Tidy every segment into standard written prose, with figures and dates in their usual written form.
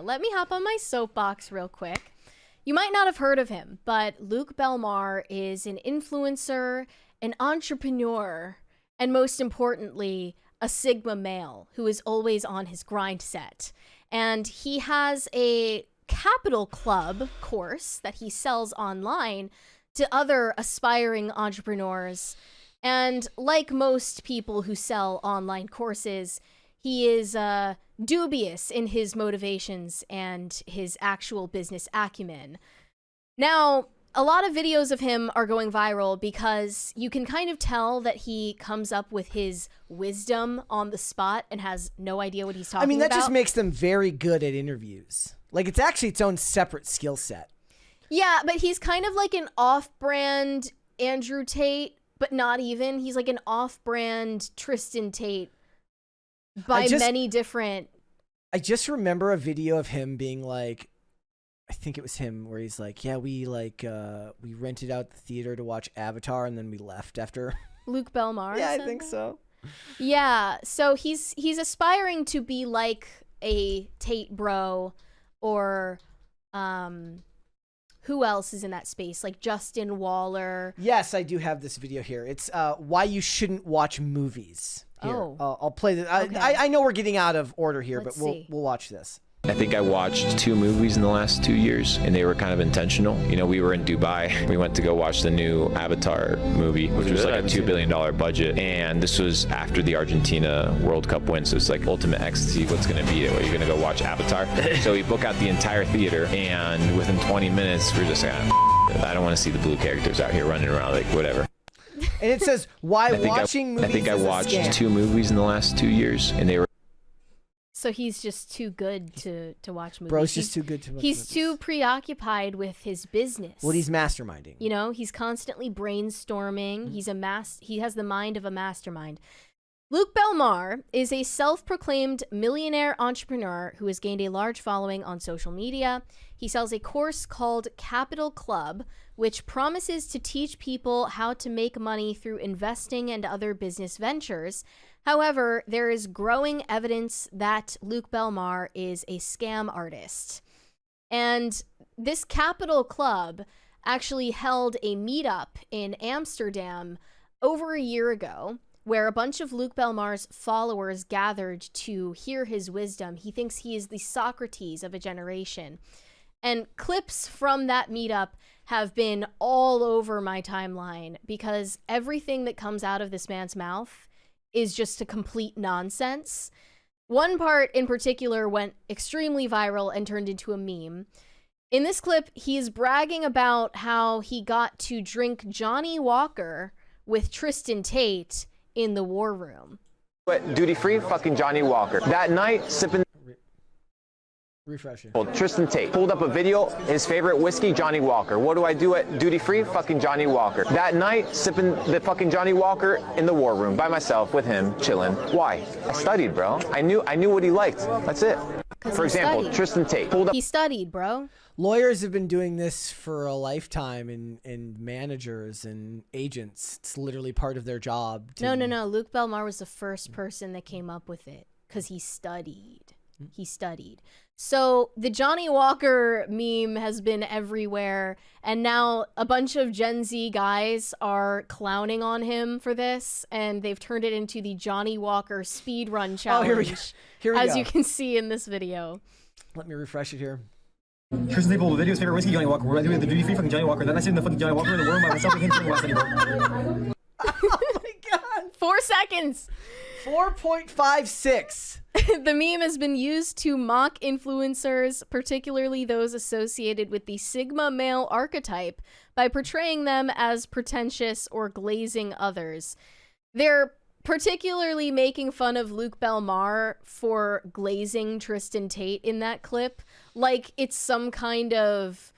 let me hop on my soapbox real quick. You might not have heard of him, but Luke Belmar is an influencer, an entrepreneur, and most importantly, a Sigma male who is always on his grind set. And he has a Capital Club course that he sells online to other aspiring entrepreneurs. And like most people who sell online courses, he is dubious in his motivations and his actual business acumen. Now, a lot of videos of him are going viral because you can kind of tell that he comes up with his wisdom on the spot and has no idea what he's talking about. I mean, that just makes them very good at interviews. Like, it's actually its own separate skill set. Yeah, but he's kind of like an off-brand Andrew Tate, but not even. He's like an off-brand Tristan Tate by many different... I just remember a video of him being like, I think it was him, where he's like, yeah, we rented out the theater to watch Avatar and then we left after. Luke Belmar? Yeah, I think so. Yeah, so he's aspiring to be like a Tate bro, or who else is in that space? Like Justin Waller. Yes, I do have this video here. It's why you shouldn't watch movies. Here. Oh. I'll play this. Okay. I know we're getting out of order here, but we'll watch this. I think I watched 2 movies in the last 2 years, and they were kind of intentional. You know, we were in Dubai. We went to go watch the new Avatar movie, which was like a $2 billion budget. And this was after the Argentina World Cup win. So it's like ultimate ecstasy. What's going to beat it? Well, you're going to go watch Avatar. So we book out the entire theater, and within 20 minutes, we're just like, I don't want to see the blue characters out here running around, like whatever. And it says, why watching movies I think I watched 2 movies in the last 2 years, and they were... So he's just too good to watch movies. Bro's just too good to watch movies. He's too preoccupied with his business. Well, he's masterminding. You know, he's constantly brainstorming. He has the mind of a mastermind. Luke Belmar is a self-proclaimed millionaire entrepreneur who has gained a large following on social media. He sells a course called Capital Club, which promises to teach people how to make money through investing and other business ventures. However, there is growing evidence that Luke Belmar is a scam artist. And this Capital Club actually held a meetup in Amsterdam over a year ago, where a bunch of Luke Belmar's followers gathered to hear his wisdom. He thinks he is the Socrates of a generation. And clips from that meetup have been all over my timeline because everything that comes out of this man's mouth is just a complete nonsense. One part in particular went extremely viral and turned into a meme. In this clip, he's bragging about how he got to drink Johnnie Walker with Tristan Tate in the war room. Duty free, fucking Johnnie Walker. That night, sipping. Refresh it. Well, Tristan Tate pulled up a video, his favorite whiskey, Johnnie Walker. What do I do at duty free? Fucking Johnnie Walker. That night, sipping the fucking Johnnie Walker in the war room by myself with him, chilling. Why? I studied, bro. I knew what he liked. That's it. For example, Tristan Tate pulled up. He studied, bro. Lawyers have been doing this for a lifetime, and managers and agents. It's literally part of their job. No. Luke Belmar was the first person that came up with it because he studied. He studied. So the Johnnie Walker meme has been everywhere, and now a bunch of Gen Z guys are clowning on him for this, and they've turned it into the Johnnie Walker speedrun challenge. Here we go. As you can see in this video. Let me refresh it here. Tristan Tate pulled videos, favorite whiskey, Johnnie Walker. We're doing the duty free fucking Johnnie Walker. Then I sit in the fucking Johnnie Walker in the room by myself with him chilling last anymore. Oh my god. 4 seconds. 4.56. The meme has been used to mock influencers, particularly those associated with the Sigma male archetype, by portraying them as pretentious or glazing others. They're particularly making fun of Luke Belmar for glazing Tristan Tate in that clip, like it's some kind of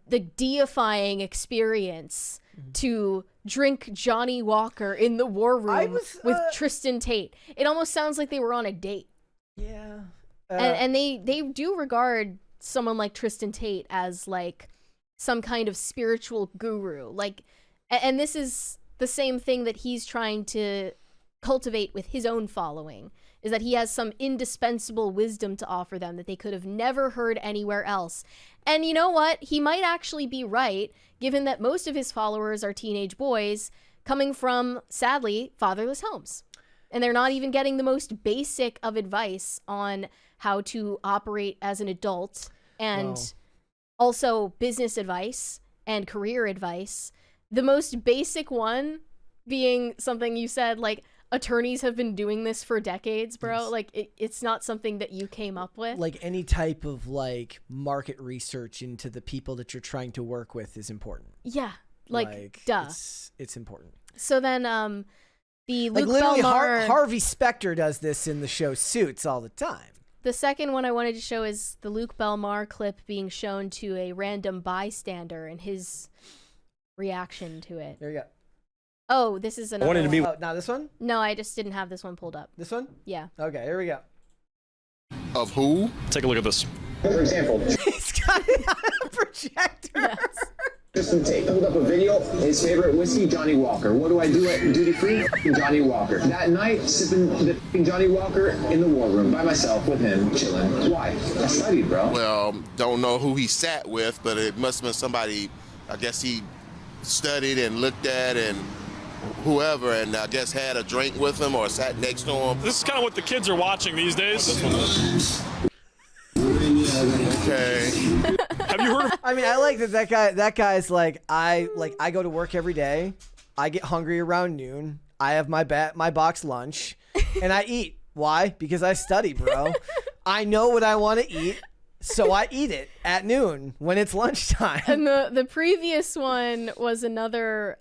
the deifying experience to drink Johnnie Walker in the war room with Tristan Tate. It almost sounds like they were on a date. Yeah. And they do regard someone like Tristan Tate as like some kind of spiritual guru. Like, and this is the same thing that he's trying to cultivate with his own following. is that he has some indispensable wisdom to offer them that they could have never heard anywhere else. And you know what? He might actually be right, given that most of his followers are teenage boys coming from, sadly, fatherless homes. And they're not even getting the most basic of advice on how to operate as an adult, and also business advice and career advice. The most basic one being something you said, like, attorneys have been doing this for decades, bro. Yes. Like, it's not something that you came up with. Like, any type of, like, market research into the people that you're trying to work with is important. Yeah. Like duh. It's important. So then, the Luke literally Belmar... Harvey Specter does this in the show Suits all the time. The second one I wanted to show is the Luke Belmar clip being shown to a random bystander and his reaction to it. There you go. Oh, this is another one. Oh, not this one? No, I just didn't have this one pulled up. This one? Yeah. Okay, here we go. Of who? Take a look at this. For example, he's got a projector. Yes. Tristan Tate pulled up a video, his favorite whiskey, Johnnie Walker. What do I do at duty free? Johnnie Walker. That night, sipping the Johnnie Walker in the war room by myself with him, chilling. Why? I studied, bro. Well, don't know who he sat with, but it must have been somebody, I guess he studied and looked at and whoever, and I guess had a drink with him or sat next to him. This is kind of what the kids are watching these days. Okay. Have you heard of... I mean, I like that guy's like, I go to work every day. I get hungry around noon. I have my box lunch and I eat. Why? Because I study, bro. I know what I want to eat. So I eat it at noon when it's lunchtime. And the previous one was another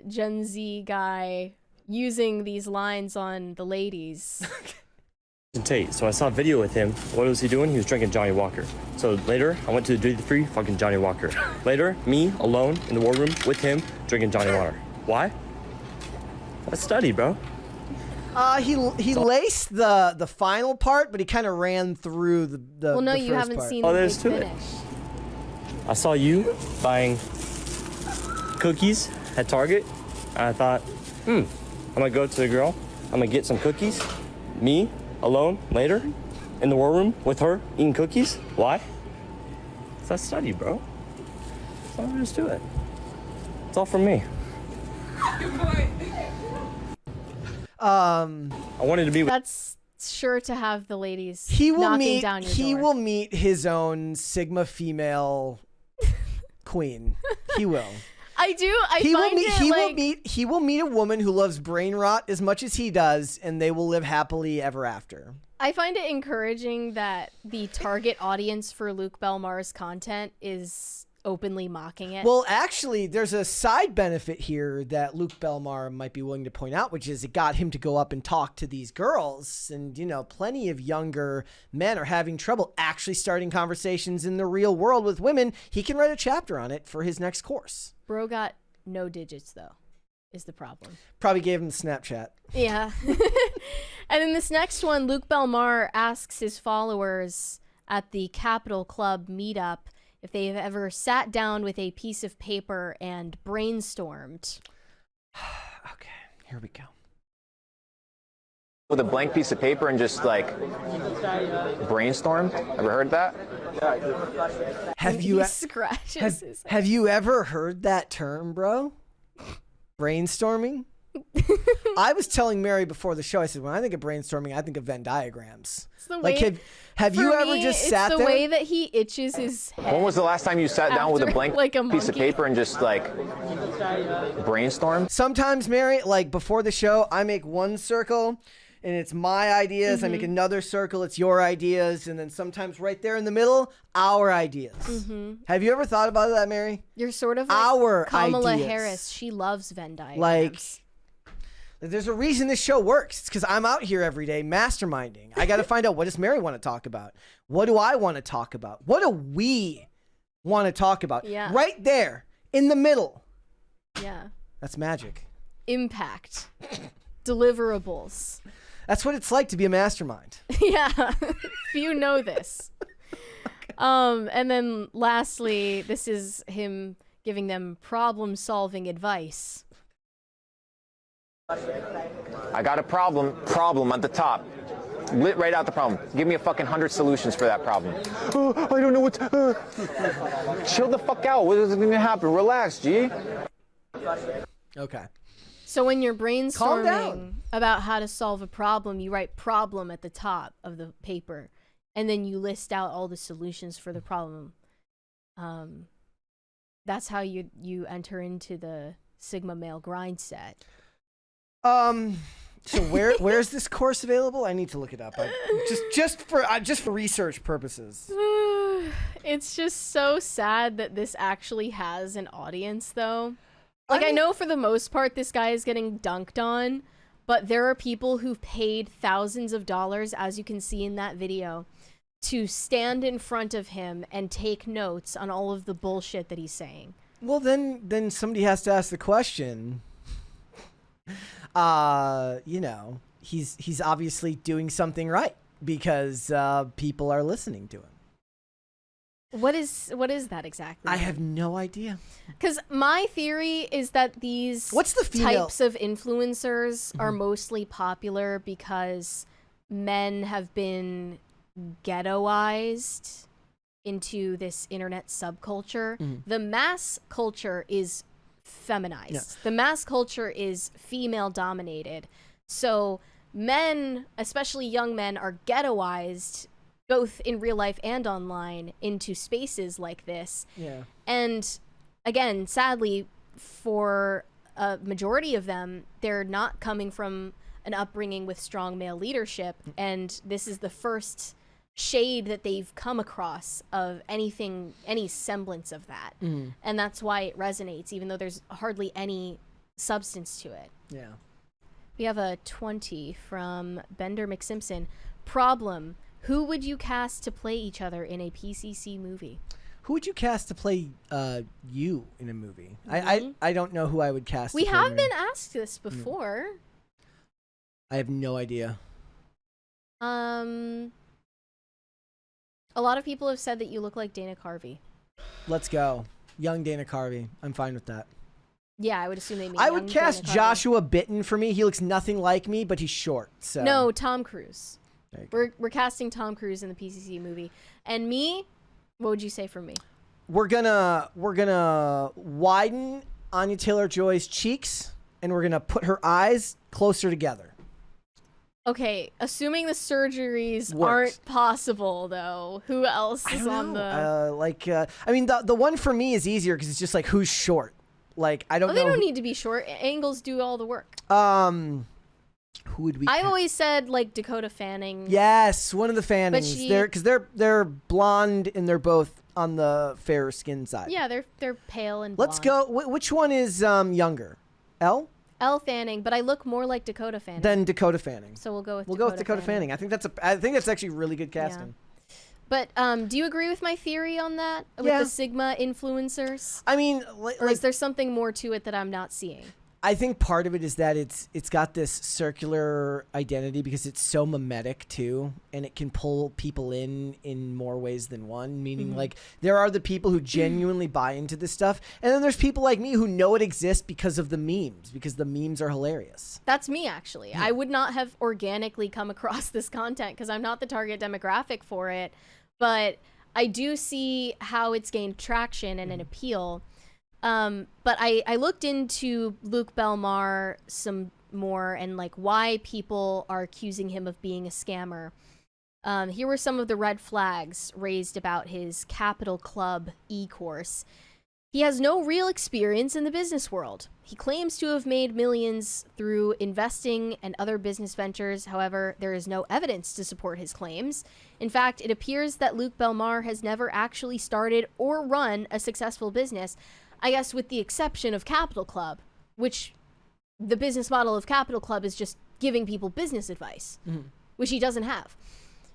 Gen Z guy using these lines on the ladies. Tate. So I saw a video with him. What was he doing? He was drinking Johnnie Walker. So later, I went to the duty-free, fucking Johnnie Walker. Later, me, alone, in the war room, with him, drinking Johnnie Water. Why? I study, bro. He laced the final part, but he kind of ran through the well, no, the you first haven't part. seen Oh, the there's big to it. finish. I saw you buying cookies at Target. And I thought, I'm gonna go to the girl. I'm gonna get some cookies. Me, alone, later, in the war room with her, eating cookies. Why? It's I study, bro. That's all there is to it. It's all from me. I wanted to be with... That's sure to have the ladies He will knocking meet. down your He door. will meet his own Sigma female queen. He will. I do. He will meet a woman who loves brain rot as much as he does, and they will live happily ever after. I find it encouraging that the target audience for Luke Belmar's content is openly mocking it. Well, actually, there's a side benefit here that Luke Belmar might be willing to point out, which is it got him to go up and talk to these girls. And, you know, plenty of younger men are having trouble actually starting conversations in the real world with women. He can write a chapter on it for his next course. Bro got no digits, though, is the problem. Probably gave him the Snapchat. Yeah. And in this next one, Luke Belmar asks his followers at the Capital Club meetup if they've ever sat down with a piece of paper and brainstormed. Okay, here we go. With a blank piece of paper and just like brainstormed. Ever heard that? Have He scratches his head. Have you ever heard that term, bro? Brainstorming? I was telling Mary before the show, I said, when I think of brainstorming, I think of Venn diagrams. It's the Like, way, have you ever just sat it's there? the way that he itches his head. When was the last time you sat down with a After, blank like a piece of monkey. paper and just like brainstormed? Sometimes, Mary, like before the show, I make one circle and it's my ideas. Mm-hmm. I make another circle, it's your ideas. And then sometimes right there in the middle, our ideas. Mm-hmm. Have you ever thought about that, Mary? You're sort of like Our Kamala ideas. Harris. She loves Venn diagrams. Like, there's a reason this show works. It's because I'm out here every day masterminding. I got to find out, what does Mary want to talk about? What do I want to talk about? What do we want to talk about? Yeah. Right there in the middle. Yeah. That's magic. Impact. Deliverables. That's what it's like to be a mastermind. Yeah. Few know this. And then lastly, this is him giving them problem-solving advice. I got a problem at the top. Lit right out the problem. Give me a fucking 100 solutions for that problem. I don't know what to, Chill the fuck out. What is going to happen? Relax, G. Okay. So when you're Calm down. brainstorming about how to solve a problem, you write problem at the top of the paper, and then you list out all the solutions for the problem. That's how you enter into the Sigma male grind set. So where's this course available? I need to look it up. Just for research purposes. It's just so sad that this actually has an audience, though. Like, I know for the most part this guy is getting dunked on, but there are people who've paid thousands of dollars, as you can see in that video, to stand in front of him and take notes on all of the bullshit that he's saying. Well, then somebody has to ask the question. He's obviously doing something right because people are listening to him. What is that exactly? I have no idea. Because my theory is that these types of influencers are mostly popular because men have been ghettoized into this internet subculture. The mass culture is feminized. Yeah. The mass culture is female dominated. So men, especially young men, are ghettoized both in real life and online into spaces like this. Yeah. And again, sadly, for a majority of them, they're not coming from an upbringing with strong male leadership. And this is the first shade that they've come across of anything, any semblance of that. And that's why it resonates, even though there's hardly any substance to it. Yeah. We have a 20 from Bender McSimpson. Problem. Who would you cast to play each other in a PCC movie? Who would you cast to play you in a movie? I don't know who I would cast. We have been asked this before. I have no idea. A lot of people have said that you look like Dana Carvey. Let's go. Young Dana Carvey. I'm fine with that. Yeah, I would assume they mean I would cast Joshua Bitton for me. He looks nothing like me, but he's short. So no, Tom Cruise. We're casting Tom Cruise in the PCC movie. And me, what would you say for me? We're gonna widen Anya Taylor-Joy's cheeks, and we're gonna put her eyes closer together. Okay, assuming the surgeries aren't possible, though, who else is on the... I mean, the one for me is easier because it's just like, who's short? Like, I don't know. They don't need to be short. Angles do all the work. Who would we... I've always said, like, Dakota Fanning. Yes, one of the Fannings. Because they're blonde and they're both on the fairer skin side. Yeah, they're pale and blonde. Let's go. Which one is younger? Elle Fanning, but I look more like Dakota Fanning. Then Dakota Fanning. So we'll go with Dakota Fanning. I think that's actually really good casting. Yeah. But do you agree with my theory on that? With the Sigma influencers? I mean, or is there something more to it that I'm not seeing? I think part of it is that it's got this circular identity because it's so mimetic too, and it can pull people in more ways than one. Meaning, like, there are the people who genuinely buy into this stuff, and then there's people like me who know it exists because of the memes, because the memes are hilarious. That's me, actually. Yeah. I would not have organically come across this content because I'm not the target demographic for it, but I do see how it's gained traction and an appeal. But I looked into Luke Belmar some more and like why people are accusing him of being a scammer. Here were some of the red flags raised about his Capital Club e-course. He has no real experience in the business world. He claims to have made millions through investing and other business ventures. However, there is no evidence to support his claims. In fact, it appears that Luke Belmar has never actually started or run a successful business. I guess with the exception of Capital Club, which the business model of Capital Club is just giving people business advice, which he doesn't have.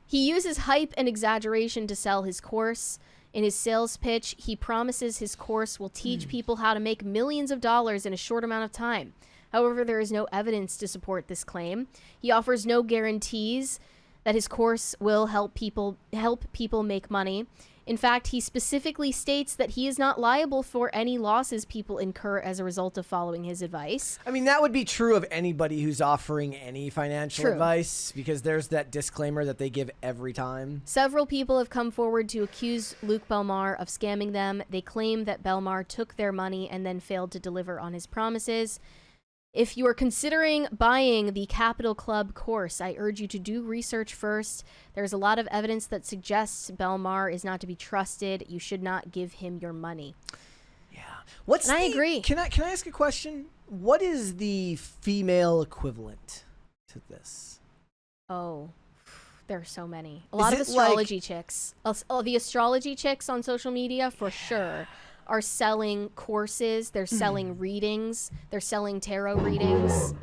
He uses hype and exaggeration to sell his course. In his sales pitch, he promises his course will teach people how to make millions of dollars in a short amount of time. However, there is no evidence to support this claim. He offers no guarantees that his course will help people make money. In fact, he specifically states that he is not liable for any losses people incur as a result of following his advice. I mean, that would be true of anybody who's offering any financial True. advice, because there's that disclaimer that they give every time. Several people have come forward to accuse Luke Belmar of scamming them. They claim that Belmar took their money and then failed to deliver on his promises. If you are considering buying the Capital Club course, I urge you to do research first. There's a lot of evidence that suggests Belmar is not to be trusted. You should not give him your money. Yeah. I agree. Can I ask a question? What is the female equivalent to this? Oh, there are so many. A lot of Is it like- astrology chicks. The astrology chicks on social media, for sure, are selling courses. They're selling readings. They're selling tarot readings.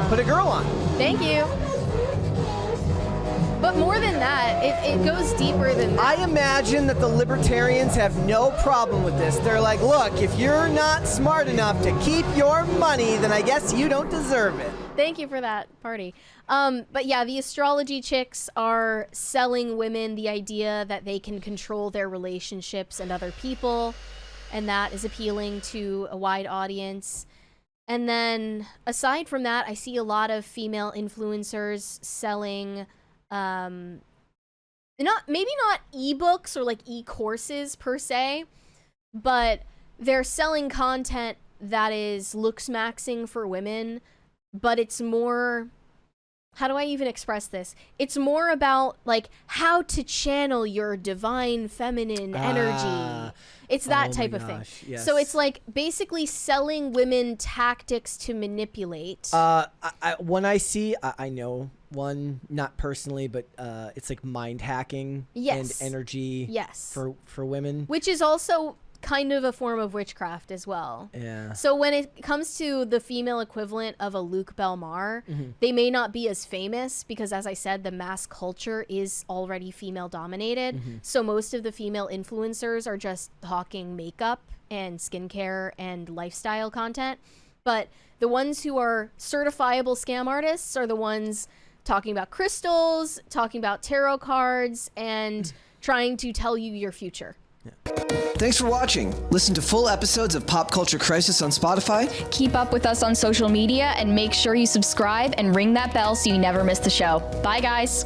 Put a girl on. Thank you. But more than that, it goes deeper than that. I imagine that the libertarians have no problem with this. They're like, look, if you're not smart enough to keep your money, then I guess you don't deserve it. Thank you for that, party. But yeah, the astrology chicks are selling women the idea that they can control their relationships and other people, and that is appealing to a wide audience. And then, aside from that, I see a lot of female influencers selling, maybe not ebooks or like e-courses per se, but they're selling content that is looks maxing for women, but it's more, how do I even express this? It's more about like how to channel your divine feminine energy. It's that type of thing. Yes. So it's like basically selling women tactics to manipulate. When I see, I know one, not personally, but it's like mind hacking Yes. and energy Yes. for women. Which is also kind of a form of witchcraft as well. Yeah. So when it comes to the female equivalent of a Luke Belmar, they may not be as famous because, as I said, the mass culture is already female dominated. So most of the female influencers are just hawking makeup and skincare and lifestyle content. But the ones who are certifiable scam artists are the ones talking about crystals, talking about tarot cards, and trying to tell you your future. Thanks for watching. Listen to full episodes of Pop Culture Crisis on Spotify. Keep up with us on social media and make sure you subscribe and ring that bell so you never miss the show. Bye, guys.